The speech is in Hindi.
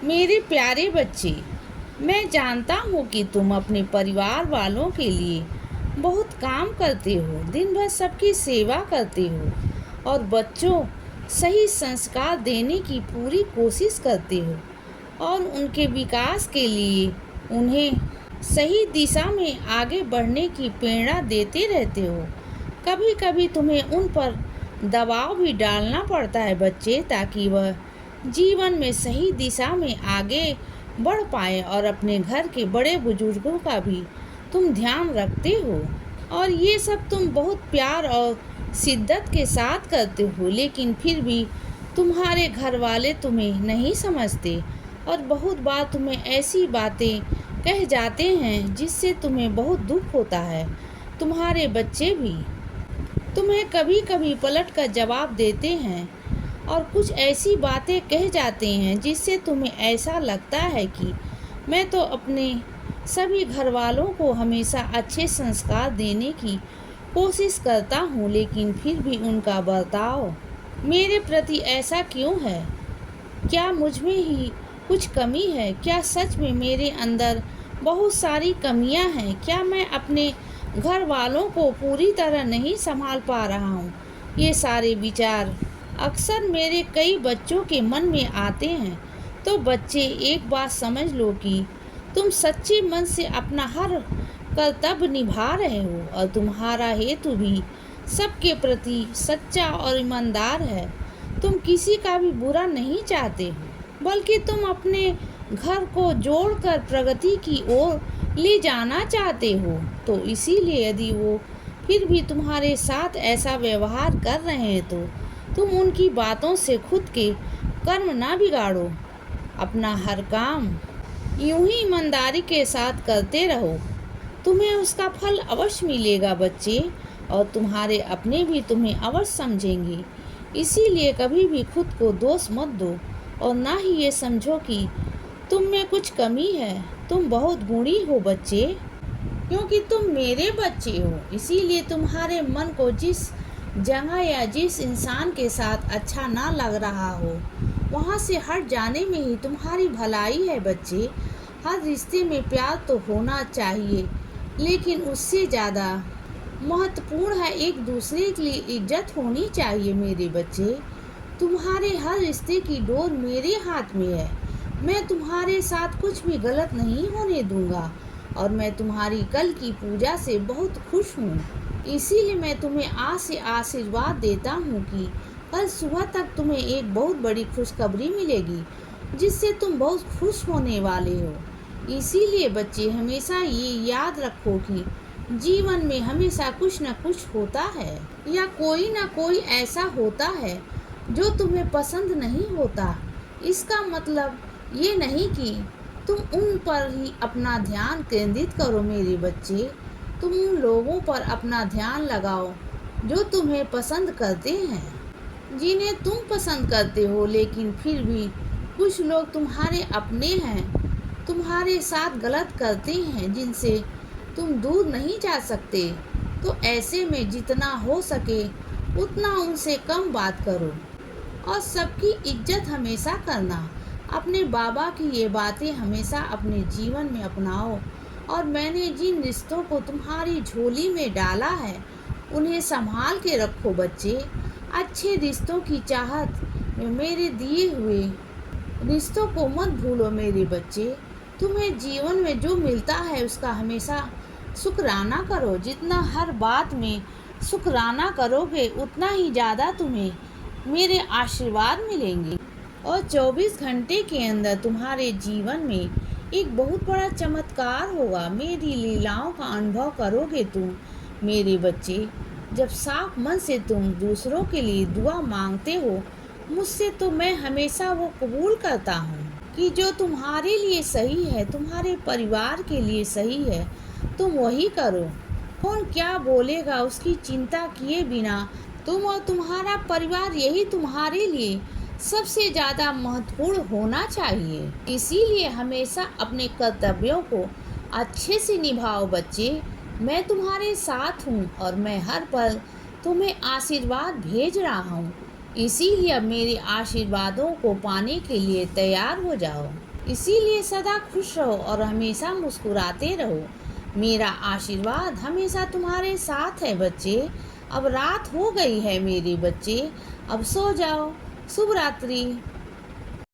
मेरे प्यारे बच्चे, मैं जानता हूँ कि तुम अपने परिवार वालों के लिए बहुत काम करते हो, दिन भर सबकी सेवा करते हो और बच्चों सही संस्कार देने की पूरी कोशिश करते हो और उनके विकास के लिए उन्हें सही दिशा में आगे बढ़ने की प्रेरणा देते रहते हो। कभी कभी तुम्हें उन पर दबाव भी डालना पड़ता है बच्चे, ताकि वह जीवन में सही दिशा में आगे बढ़ पाए और अपने घर के बड़े बुजुर्गों का भी तुम ध्यान रखते हो और ये सब तुम बहुत प्यार और शिद्दत के साथ करते हो, लेकिन फिर भी तुम्हारे घर वाले तुम्हें नहीं समझते और बहुत बार तुम्हें ऐसी बातें कह जाते हैं जिससे तुम्हें बहुत दुख होता है। तुम्हारे बच्चे भी तुम्हें कभी कभी पलट कर जवाब देते हैं और कुछ ऐसी बातें कह जाते हैं जिससे तुम्हें ऐसा लगता है कि मैं तो अपने सभी घर वालों को हमेशा अच्छे संस्कार देने की कोशिश करता हूँ, लेकिन फिर भी उनका बर्ताव मेरे प्रति ऐसा क्यों है? क्या मुझ में ही कुछ कमी है? क्या सच में मेरे अंदर बहुत सारी कमियां हैं? क्या मैं अपने घर वालों को पूरी तरह नहीं संभाल पा रहा हूँ? ये सारे विचार अक्सर मेरे कई बच्चों के मन में आते हैं। तो बच्चे, एक बात समझ लो कि तुम सच्चे मन से अपना हर कर्तव्य निभा रहे हो और तुम्हारा हेतु भी सबके प्रति सच्चा और ईमानदार है। तुम किसी का भी बुरा नहीं चाहते हो, बल्कि तुम अपने घर को जोड़कर प्रगति की ओर ले जाना चाहते हो। तो इसीलिए यदि वो फिर भी तुम्हारे साथ ऐसा व्यवहार कर रहे हैं तो तुम उनकी बातों से खुद के कर्म ना बिगाड़ो। अपना हर काम यूं ही ईमानदारी के साथ करते रहो, तुम्हें उसका फल अवश्य मिलेगा बच्चे, और तुम्हारे अपने भी तुम्हें अवश्य समझेंगे। इसीलिए कभी भी खुद को दोष मत दो और ना ही ये समझो कि तुम में कुछ कमी है। तुम बहुत गुणी हो बच्चे, क्योंकि तुम मेरे बच्चे हो। इसीलिए तुम्हारे मन को जिस जगह या जिस इंसान के साथ अच्छा ना लग रहा हो, वहाँ से हट जाने में ही तुम्हारी भलाई है बच्चे। हर रिश्ते में प्यार तो होना चाहिए, लेकिन उससे ज़्यादा महत्वपूर्ण है एक दूसरे के लिए इज्जत होनी चाहिए मेरे बच्चे। तुम्हारे हर रिश्ते की डोर मेरे हाथ में है। मैं तुम्हारे साथ कुछ भी गलत नहीं होने दूंगा और मैं तुम्हारी कल की पूजा से बहुत खुश हूँ। इसीलिए मैं तुम्हें आज से आशीर्वाद देता हूँ कि कल सुबह तक तुम्हें एक बहुत बड़ी खुशखबरी मिलेगी जिससे तुम बहुत खुश होने वाले हो। इसीलिए बच्चे, हमेशा ये याद रखो कि जीवन में हमेशा कुछ न कुछ होता है या कोई न कोई ऐसा होता है जो तुम्हें पसंद नहीं होता। इसका मतलब ये नहीं कि तुम उन पर ही अपना ध्यान केंद्रित करो मेरे बच्चे। तुम उन लोगों पर अपना ध्यान लगाओ जो तुम्हें पसंद करते हैं, जिन्हें तुम पसंद करते हो, लेकिन फिर भी कुछ लोग तुम्हारे अपने हैं, तुम्हारे साथ गलत करते हैं, जिनसे तुम दूर नहीं जा सकते। तो ऐसे में जितना हो सके उतना उनसे कम बात करो और सबकी इज्जत हमेशा करना। अपने बाबा की ये बातें हमेशा अपने जीवन में अपनाओ और मैंने जिन रिश्तों को तुम्हारी झोली में डाला है उन्हें संभाल के रखो बच्चे। अच्छे रिश्तों की चाहत में मेरे दिए हुए रिश्तों को मत भूलो मेरे बच्चे। तुम्हें जीवन में जो मिलता है उसका हमेशा शुक्राना करो। जितना हर बात में शुक्राना करोगे उतना ही ज़्यादा तुम्हें मेरे आशीर्वाद मिलेंगे और 24 घंटे के अंदर तुम्हारे जीवन में एक बहुत बड़ा चमत्कार होगा। मेरी लीलाओं का अनुभव करोगे तुम मेरे बच्चे। जब साफ मन से तुम दूसरों के लिए दुआ मांगते हो मुझसे, तो मैं हमेशा वो कबूल करता हूँ कि जो तुम्हारे लिए सही है, तुम्हारे परिवार के लिए सही है, तुम वही करो। कौन क्या बोलेगा उसकी चिंता किए बिना तुम और तुम्हारा परिवार, यही तुम्हारे लिए सबसे ज़्यादा महत्वपूर्ण होना चाहिए। इसीलिए हमेशा अपने कर्तव्यों को अच्छे से निभाओ बच्चे। मैं तुम्हारे साथ हूँ और मैं हर पल तुम्हें आशीर्वाद भेज रहा हूँ। इसीलिए अब मेरे आशीर्वादों को पाने के लिए तैयार हो जाओ। इसीलिए सदा खुश रहो और हमेशा मुस्कुराते रहो। मेरा आशीर्वाद हमेशा तुम्हारे साथ है बच्चे। अब रात हो गई है मेरे बच्चे, अब सो जाओ। शुभ रात्रि।